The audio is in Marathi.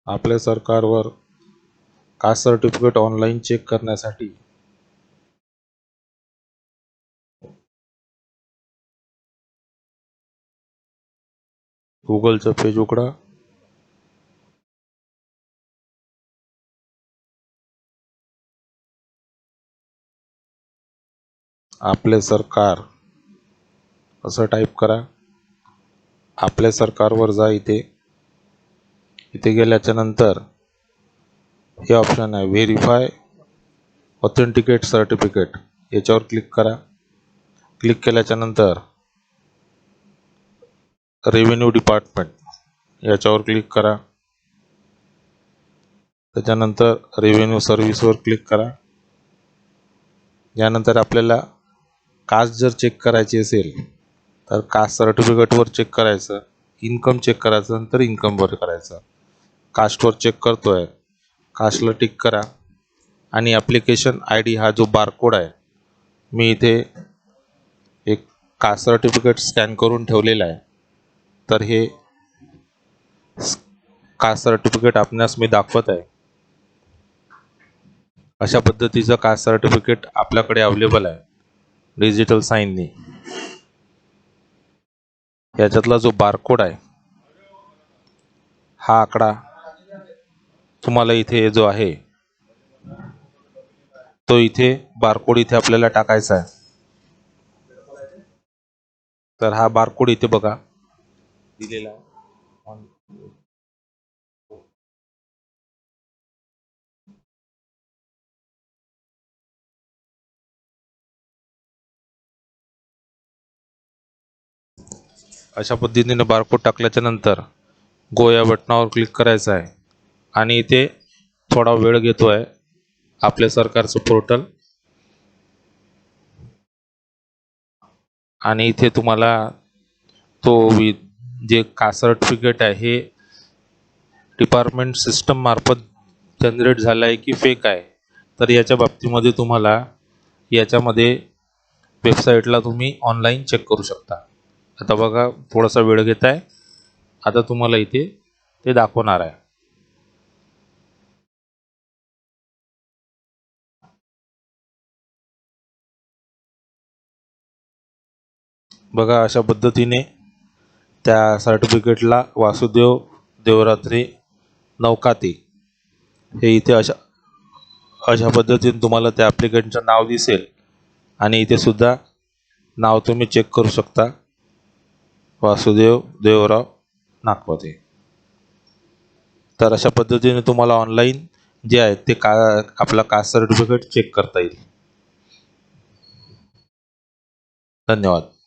आपल्या सरकारवर कास्ट सर्टिफिकेट ऑनलाईन चेक करण्यासाठी गुगलचं पेज उघडा. आपले सरकार असं टाईप करा. आपल्या सरकारवर जा. इथे गेल्याच्या नंतर हे ऑप्शन आहे व्हेरीफाय ऑथेंटिकेट सर्टिफिकेट, याच्यावर क्लिक करा. क्लिक केल्याच्या नंतर रेव्हेन्यू डिपार्टमेंट याच्यावर क्लिक करा. त्याच्यानंतर रेव्हेन्यू सर्व्हिसवर क्लिक करा. यानंतर आपल्याला कास्ट जर चेक करायची असेल तर कास्ट सर्टिफिकेटवर चेक करायचं, इन्कम चेक करायचं, नंतर इन्कमवर करायचं. कास्टवर चेक करतोय, कास्टला टिक करा आणि ॲप्लिकेशन ID हा जो बारकोड आहे, मी इथे एक कास्ट सर्टिफिकेट स्कॅन करून ठेवलेला आहे. तर हे कास्ट सर्टिफिकेट आपणास मी दाखवत आहे. अशा पद्धतीचं कास्ट सर्टिफिकेट आपल्याकडे अवेलेबल आहे डिजिटल साईननी. याच्यातला जो बारकोड आहे, हा आकडा तुम्हाला इथे जो आहे तो इथे बारकोड इथे आपल्याला टाकायचा आहे. तर हा बारकोड इथे बघा दिलेला आहे. अशा पद्धतीने बारकोड टाकल्याच्या नंतर गो या बटनावर क्लिक करायचं आहे आणि इथे थोडा वेळ घेतो आहे आपल्या सरकारचं पोर्टल. आणि इथे तुम्हाला तो जे कास्ट सर्टिफिकेट आहे हे डिपार्टमेंट सिस्टम मार्फत जनरेट झाला आहे की फेक आहे, तर याच्या बाबतीमध्ये तुम्हाला याच्यामध्ये वेबसाईटला तुम्ही ऑनलाईन चेक करू शकता. आता बघा थोडासा वेळ घेत आहे. आता तुम्हाला इथे ते दाखवणार आहे. बघा अशा पद्धतीने त्या सर्टिफिकेटला वासुदेव देवरात्रे नौकाते हे इथे अशा पद्धतीने तुम्हाला त्या ॲप्लिकेंटचं नाव दिसेल आणि इथे सुद्धा नाव तुम्ही चेक करू शकता, वासुदेव देवराव नागवते. तर अशा पद्धतीने तुम्हाला ऑनलाईन जे आहे ते आपला कास्ट सर्टिफिकेट चेक करता येईल. धन्यवाद.